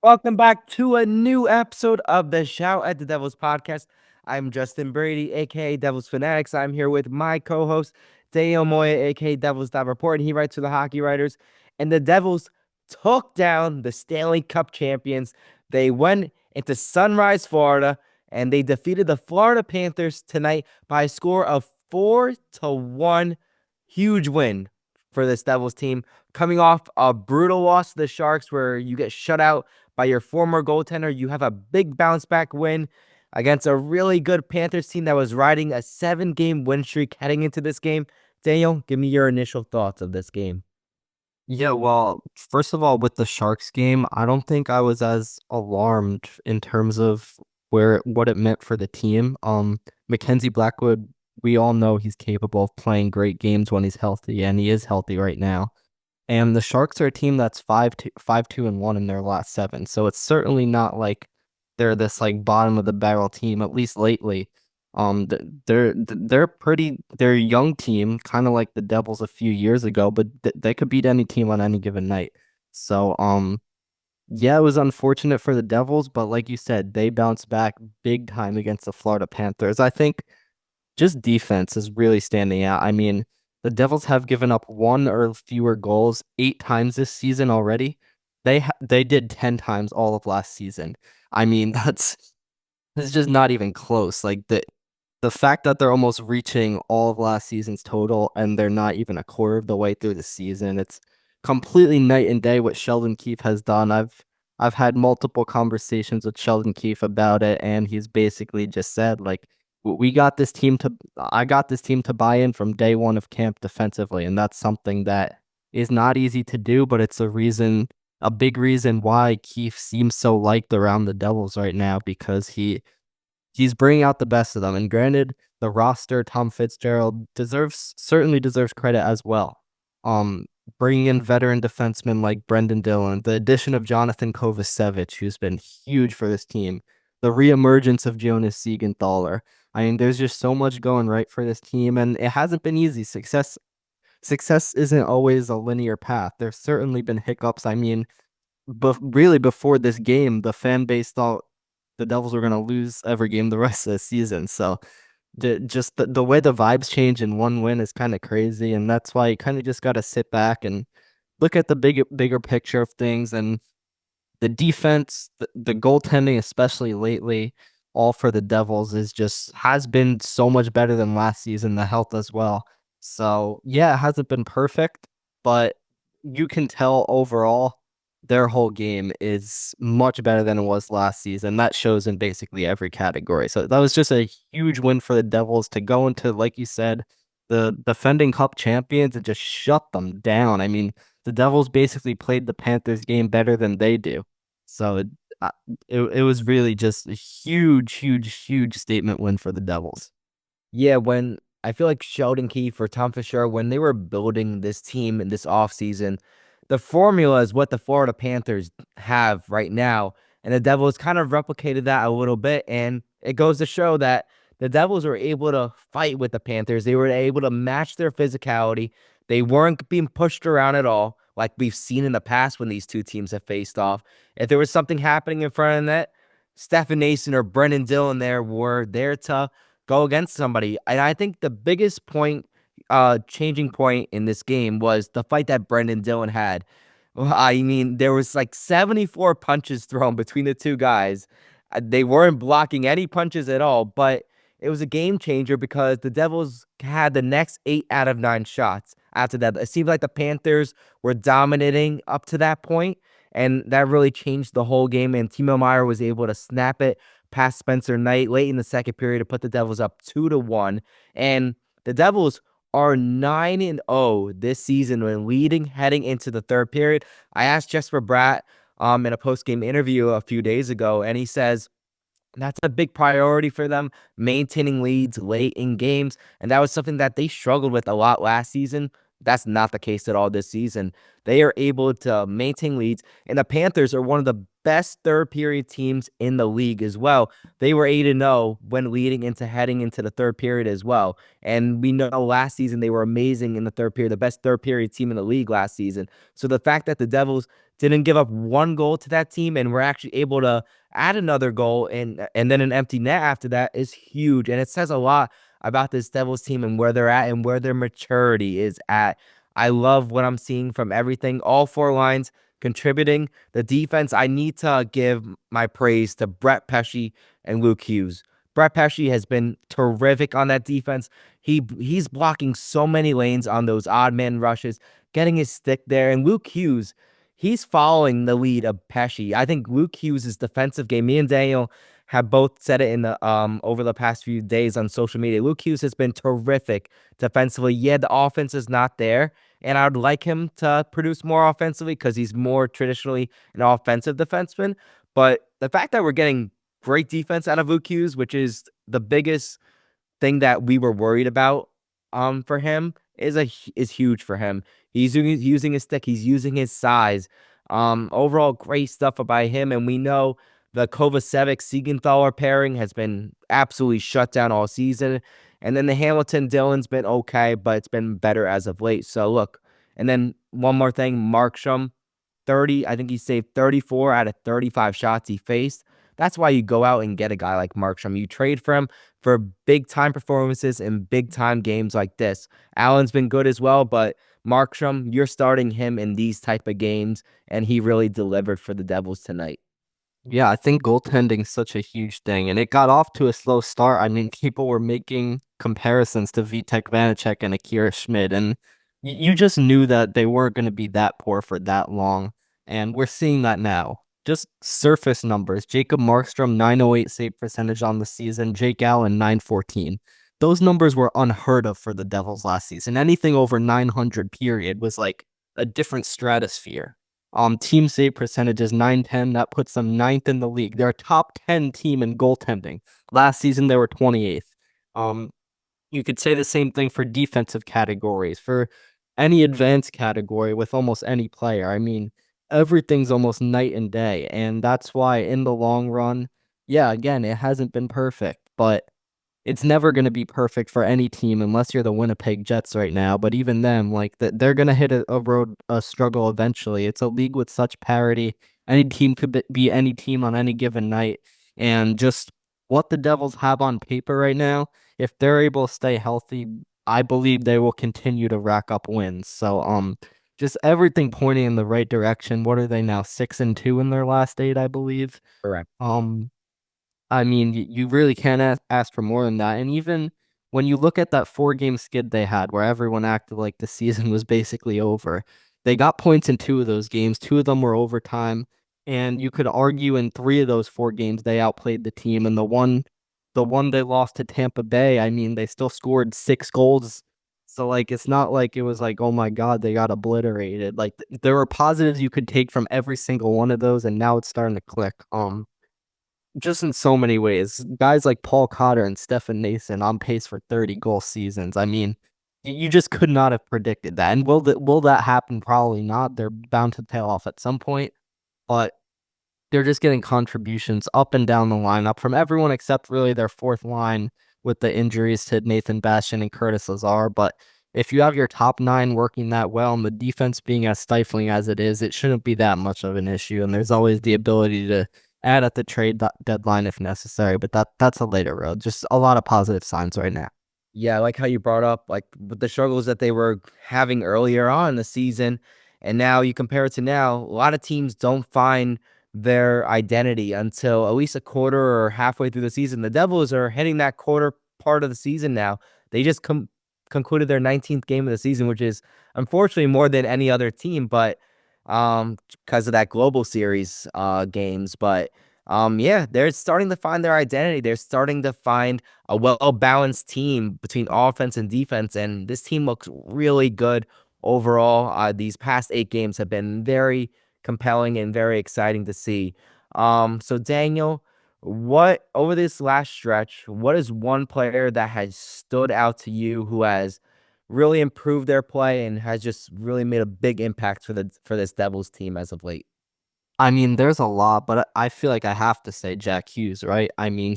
Welcome back to a new episode of the Shout at the Devils podcast. I'm Justin Brady, aka Devils Fanatics. I'm here with my co-host Daniel Amoia, aka devils.report, and he writes for the Hockey Writers. And the Devils took down the Stanley Cup champions. They went into Sunrise, Florida, and they defeated the Florida Panthers tonight by a score of 4-1. Huge win for this Devils team, coming off a brutal loss to the Sharks where you get shut out by your former goaltender. You have a big bounce back win against a really good Panthers team that was riding a 7-game win streak heading into this game. Daniel, give me your initial thoughts of this game. Yeah, well, first of all, with the Sharks game, I don't think I was as alarmed in terms of what it meant for the team. Mackenzie Blackwood, we all know he's capable of playing great games when he's healthy, and he is healthy right now. And the Sharks are a team that's 5-2 and 1 in their last seven. So it's certainly not like they're this like bottom of the barrel team, at least lately. They're a young team, kind of like the Devils a few years ago, but they could beat any team on any given night. So yeah, it was unfortunate for the Devils, but like you said, they bounced back big time against the Florida Panthers. I think just defense is really standing out. I mean, the Devils have given up one or fewer goals 8 times this season already. They did 10 times all of last season. I mean, that's just not even close. Like the fact that they're almost reaching all of last season's total and they're not even a quarter of the way through the season, it's completely night and day what Sheldon Keefe has done. I've had multiple conversations with Sheldon Keefe about it, and he's basically just said like we got this team to I got this team to buy in from day one of camp defensively, and that's something that is not easy to do, but it's a big reason why Keefe seems so liked around the Devils right now because he's bringing out the best of them. And granted, the roster, Tom Fitzgerald certainly deserves credit as well. Um, Bringing in veteran defensemen like Brendan Dillon, the addition of Jonathan Kovacevic, who's been huge for this team, the reemergence of Jonas Siegenthaler. I mean, there's just so much going right for this team, and it hasn't been easy. Success isn't always a linear path. There's certainly been hiccups. I mean, really before this game, the fan base thought the Devils were going to lose every game the rest of the season. So just the way the vibes change in one win is kind of crazy, and that's why you kind of just got to sit back and look at the bigger picture of things. And the defense, the goaltending, especially lately, all for the Devils is just has been so much better than last season. The health as well. So yeah, it hasn't been perfect, but you can tell overall their whole game is much better than it was last season. That shows in basically every category. So that was just a huge win for the Devils to go into, like you said, the defending Cup champions and just shut them down. I mean, the Devils basically played the Panthers game better than they do. So uh, it was really just a huge statement win for the Devils. Yeah, when I feel like Sheldon Keefe or Tom Fisher, when they were building this team in this offseason, the formula is what the Florida Panthers have right now. And the Devils kind of replicated that a little bit. And it goes to show that the Devils were able to fight with the Panthers. They were able to match their physicality. They weren't being pushed around at all, like we've seen in the past when these two teams have faced off. If there was something happening in front of the net, Stefan Nason or Brendan Dillon there were there to go against somebody. And I think the biggest changing point in this game was the fight that Brendan Dillon had. I mean, there was like 74 punches thrown between the two guys. They weren't blocking any punches at all, but it was a game changer because the Devils had the next 8 out of 9 shots after that. It seemed like the Panthers were dominating up to that point, and that really changed the whole game. And Timo Meyer was able to snap it past Spencer Knight late in the second period to put the Devils up 2-1. And the Devils are 9-0 this season when leading heading into the third period. I asked Jesper Bratt in a post-game interview a few days ago, and he says that's a big priority for them, maintaining leads late in games. And that was something that they struggled with a lot last season. That's not the case at all this season. They are able to maintain leads, and the Panthers are one of the best third period teams in the league as well. They were 8-0 when leading into heading into the third period as well. And we know last season they were amazing in the third period, the best third period team in the league last season. So the fact that the Devils didn't give up one goal to that team, and we're actually able to add another goal and then an empty net after that is huge. And it says a lot about this Devils team and where they're at and where their maturity is at. I love what I'm seeing from everything. All four lines contributing. The defense, I need to give my praise to Brett Pesce and Luke Hughes. Brett Pesce has been terrific on that defense. He's blocking so many lanes on those odd man rushes, getting his stick there. And Luke Hughes, he's following the lead of Pesce. I think Luke Hughes' defensive game. Me and Daniel have both said it in the over the past few days on social media. Luke Hughes has been terrific defensively. Yeah, the offense is not there, and I'd like him to produce more offensively because he's more traditionally an offensive defenseman. But the fact that we're getting great defense out of Luke Hughes, which is the biggest thing that we were worried about for him, is huge for him. He's using his stick, he's using his size. Overall great stuff by him, and we know the Kovacevic Siegenthaler pairing has been absolutely shut down all season. And then the Hamilton Dillon's been okay, but it's been better as of late. So look, and then one more thing, Markstrom, 30, I think he saved 34 out of 35 shots he faced. That's why you go out and get a guy like Markstrom. You trade for him for big time performances in big time games like this. Allen's been good as well, but Markstrom, you're starting him in these type of games, and he really delivered for the Devils tonight. Yeah, I think goaltending's such a huge thing, and it got off to a slow start. I mean, people were making comparisons to Vitek Vanacek and Akira Schmid, and you just knew that they weren't going to be that poor for that long, and we're seeing that now. Just surface numbers. Jacob Markstrom, 908 save percentage on the season. Jake Allen, 914. Those numbers were unheard of for the Devils last season. Anything over 900 period was like a different stratosphere. Team save percentage is 910. That puts them ninth in the league. They're a top 10 team in goaltending. Last season, they were 28th. Um, you could say the same thing for defensive categories, for any advanced category with almost any player. I mean, everything's almost night and day. And that's why, in the long run, yeah, again, it hasn't been perfect, but it's never going to be perfect for any team unless you're the Winnipeg Jets right now. But even them, like they're going to hit a struggle eventually. It's a league with such parity. Any team could be any team on any given night. And just what the Devils have on paper right now, if they're able to stay healthy, I believe they will continue to rack up wins. So, just everything pointing in the right direction. What are they now? 6-2 in their last 8, I believe. Correct. Um, I mean, you really can't ask for more than that. And even when you look at that 4-game skid they had, where everyone acted like the season was basically over, they got points in 2 of those games. 2 of them were overtime, and you could argue in 3 of those 4 games they outplayed the team. And the one they lost to Tampa Bay, I mean, they still scored 6 goals. So like, it's not like it was like, oh my God, they got obliterated. Like there were positives you could take from every single one of those, and now it's starting to click. Just in so many ways. Guys like Paul Cotter and Stefan Nason on pace for 30 goal seasons. I mean, you just could not have predicted that. And will that happen? Probably not. They're bound to tail off at some point, but they're just getting contributions up and down the lineup from everyone except really their fourth line with the injuries to Nathan Bastian and Curtis Lazar. But if you have your top 9 working that well and the defense being as stifling as it is, it shouldn't be that much of an issue. And there's always the ability to add at the trade deadline if necessary. But that's a later road. Just a lot of positive signs right now. Yeah, I like how you brought up like with the struggles that they were having earlier on in the season, and now you compare it to now. A lot of teams don't find their identity until at least a quarter or halfway through the season. The Devils are hitting that quarter part of the season now. They just concluded their 19th game of the season, which is unfortunately more than any other team, but because of that global series games. But yeah, they're starting to find their identity. They're starting to find a well-balanced team between offense and defense, and this team looks really good overall. These past 8 games have been very compelling and very exciting to see. So Daniel, what over this last stretch, what is one player that has stood out to you who has really improved their play and has just really made a big impact for this Devils team as of late? I mean, there's a lot, but I feel like I have to say Jack Hughes, right? I mean,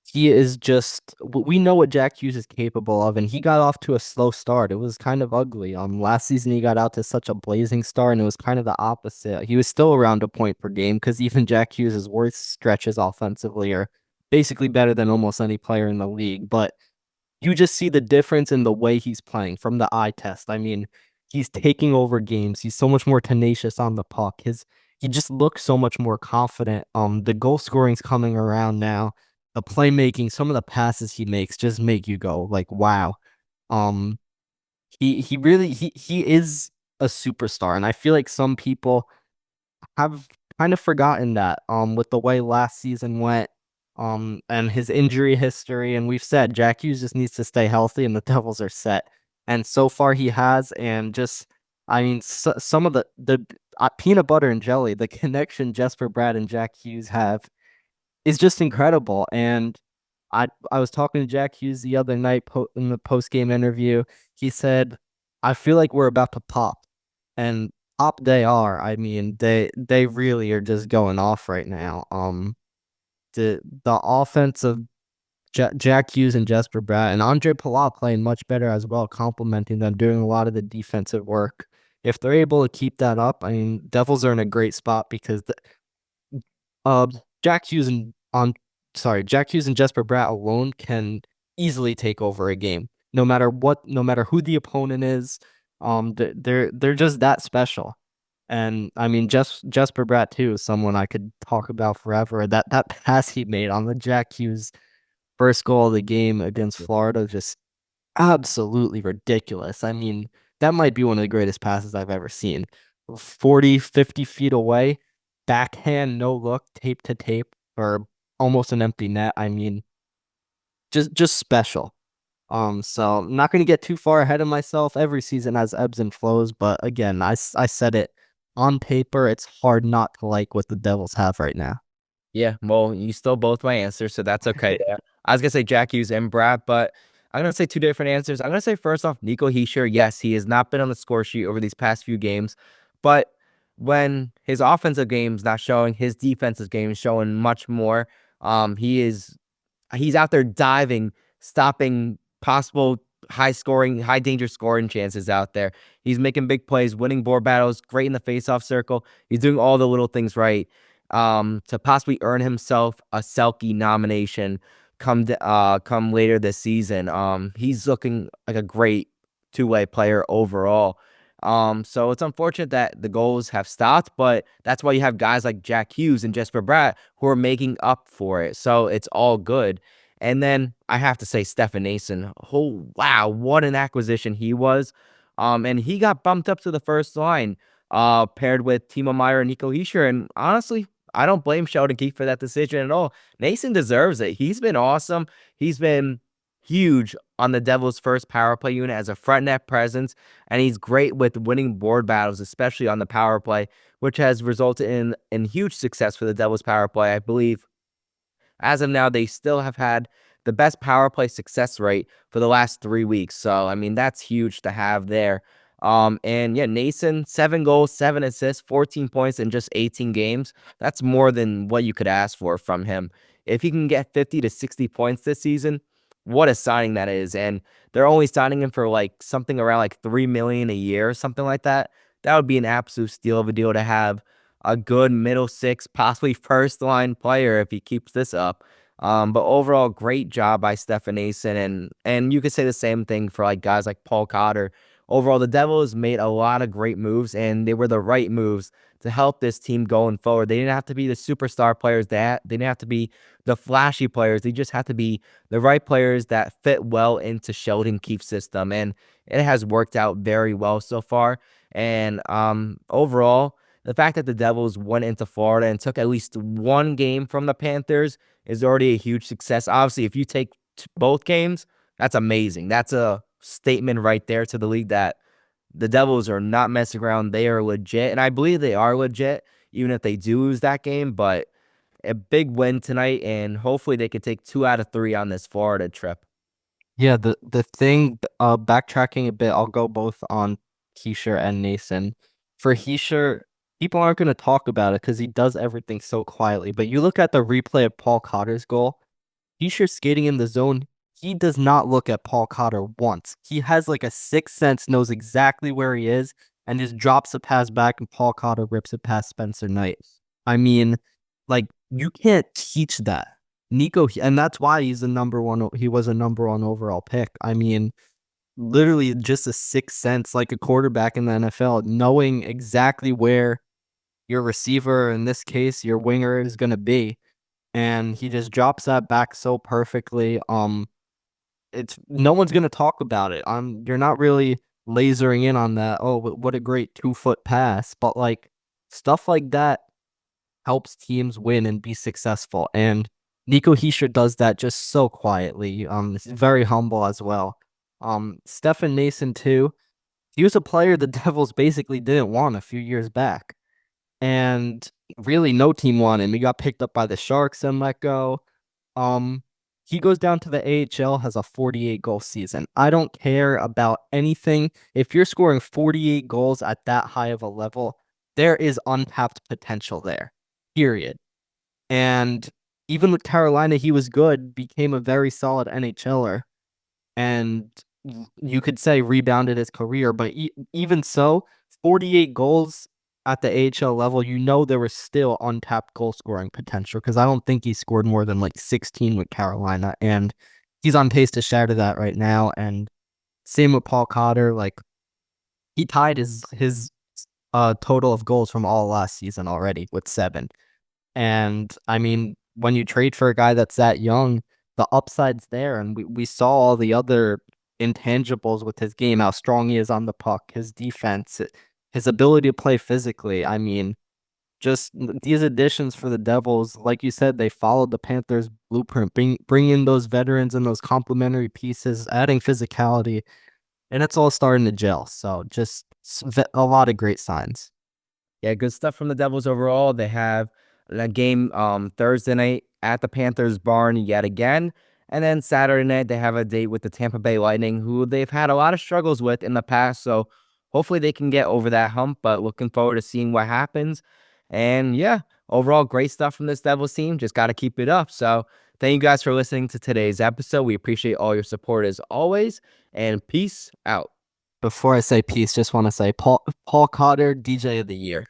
he is just we know what Jack Hughes is capable of, and he got off to a slow start. It was kind of ugly. Last season he got out to such a blazing start, and it was kind of the opposite. He was still around a point per game because even Jack Hughes' worst stretches offensively are basically better than almost any player in the league. But you just see the difference in the way he's playing from the eye test. I mean, he's taking over games. He's so much more tenacious on the puck. He just looks so much more confident. The goal scoring's coming around now. The playmaking, some of the passes he makes just make you go like, wow. Um, he really he is a superstar, and I feel like some people have kind of forgotten that with the way last season went and his injury history, and we've said Jack Hughes just needs to stay healthy and the Devils are set. And so far he has, and just I mean some of the peanut butter and jelly, the connection Jesper Bratt and Jack Hughes have is just incredible. And I was talking to Jack Hughes the other night in the post game interview. He said, "I feel like we're about to pop," and pop they are. I mean, they really are just going off right now. The offense of Jack Hughes and Jesper Bratt and Andre Palat playing much better as well, complementing them, doing a lot of the defensive work. If they're able to keep that up, I mean, Devils are in a great spot because uh, Jack Hughes and on sorry, Jack Hughes and Jesper Bratt alone can easily take over a game. No matter what, no matter who the opponent is, they're just that special. And I mean, Jesper Bratt too is someone I could talk about forever. That pass he made on the Jack Hughes first goal of the game against Florida, just absolutely ridiculous. I mean, that might be one of the greatest passes I've ever seen. 40, 50 feet away, backhand, no look, tape to tape, or almost an empty net. I mean, just special. So I'm not going to get too far ahead of myself. Every season has ebbs and flows, but again, I said it on paper, it's hard not to like what the Devils have right now. Yeah, well, you stole both my answers, so that's okay. Yeah. I was gonna say Jack Hughes and Brad, but I'm gonna say two different answers. I'm gonna say first off, Nico Heischer. Yes, he has not been on the score sheet over these past few games, but when his offensive game's not showing, his defensive game is showing much more. He's out there diving, stopping possible high scoring, high danger scoring chances out there. He's making big plays, winning board battles, great in the faceoff circle. He's doing all the little things right to possibly earn himself a Selke nomination come later this season. He's looking like a great two-way player overall. So it's unfortunate that the goals have stopped, but that's why you have guys like Jack Hughes and Jesper Bratt who are making up for it. So it's all good. And then I have to say Stefan Nason. Oh wow, what an acquisition he was. And he got bumped up to the first line, paired with Timo Meyer and Nico Hischier. And honestly, I don't blame Sheldon Keefe for that decision at all. Nason deserves it. He's been awesome. He's been huge on the Devils' first power play unit as a front net presence, and he's great with winning board battles, especially on the power play, which has resulted in huge success for the Devils' power play. I believe as of now, they still have had the best power play success rate for the last 3 weeks. So, I mean, that's huge to have there. And yeah, Nason, 7 goals, 7 assists, 14 points in just 18 games. That's more than what you could ask for from him. If he can get 50 to 60 points this season, what a signing that is. And they're only signing him for like something around like 3 million a year or something like that. That would be an absolute steal of a deal to have a good middle six, possibly first line player if he keeps this up. But overall, great job by Stefan Nason, and you could say the same thing for like guys like Paul Cotter. Overall, the Devils made a lot of great moves, and they were the right moves to help this team going forward. They didn't have to be the superstar players that they didn't have to be the flashy players. They just had to be the right players that fit well into Sheldon Keefe's system, and it has worked out very well so far. And overall, the fact that the Devils went into Florida and took at least one game from the Panthers is already a huge success. Obviously, if you take both games, that's amazing. That's a statement right there to the league that the Devils are not messing around. They are legit, and I believe they are legit, even if they do lose that game. But a big win tonight, and hopefully they can take 2 out of 3 on this Florida trip. Yeah, the thing, backtracking a bit, I'll go both on Heischer and Nason. For Heischer, people aren't going to talk about it because he does everything so quietly. But you look at the replay of Paul Cotter's goal. He's sure skating in the zone. He does not look at Paul Cotter once. He has like a sixth sense, knows exactly where he is, and just drops a pass back, and Paul Cotter rips it past Spencer Knight. I mean, like, you can't teach that. Nico, and that's why he's the number one. He was a number one overall pick. I mean, literally just a sixth sense, like a quarterback in the NFL, knowing exactly where your receiver, in this case, your winger, is going to be. And he just drops that back so perfectly. It's no one's going to talk about it. You're not really lasering in on that. Oh, what a great 2 foot pass. But like stuff like that helps teams win and be successful. And Nico Hischier does that just so quietly. He's very humble as well. Stefan Nason too. He was a player the Devils basically didn't want a few years back, and really no team wanted him. He got picked up by the Sharks and let go. Um, he goes down to the AHL, has a 48 goal season. I don't care about anything. If you're scoring 48 goals at that high of a level, there is untapped potential there. Period. And even with Carolina, he was good, became a very solid NHLer, and you could say rebounded his career. But even so, 48 goals at the AHL level, there was still untapped goal scoring potential, because I don't think he scored more than like 16 with Carolina, and he's on pace to shatter that right now. And same with Paul Cotter, like he tied his total of goals from all last season already with 7. And I mean, when you trade for a guy that's that young, the upside's there. And we saw all the other intangibles with his game, how strong he is on the puck, his defense, his ability to play physically. I mean, just these additions for the Devils, like you said, they followed the Panthers' blueprint, bring in those veterans and those complementary pieces, adding physicality, and it's all starting to gel. So just a lot of great signs. Yeah, good stuff from the Devils overall. They have a game Thursday night at the Panthers barn yet again. And then Saturday night, they have a date with the Tampa Bay Lightning, who they've had a lot of struggles with in the past. So hopefully they can get over that hump, but looking forward to seeing what happens. And yeah, overall, great stuff from this Devils team. Just got to keep it up. So thank you guys for listening to today's episode. We appreciate all your support as always. And peace out. Before I say peace, just want to say Paul Cotter, DJ of the Year.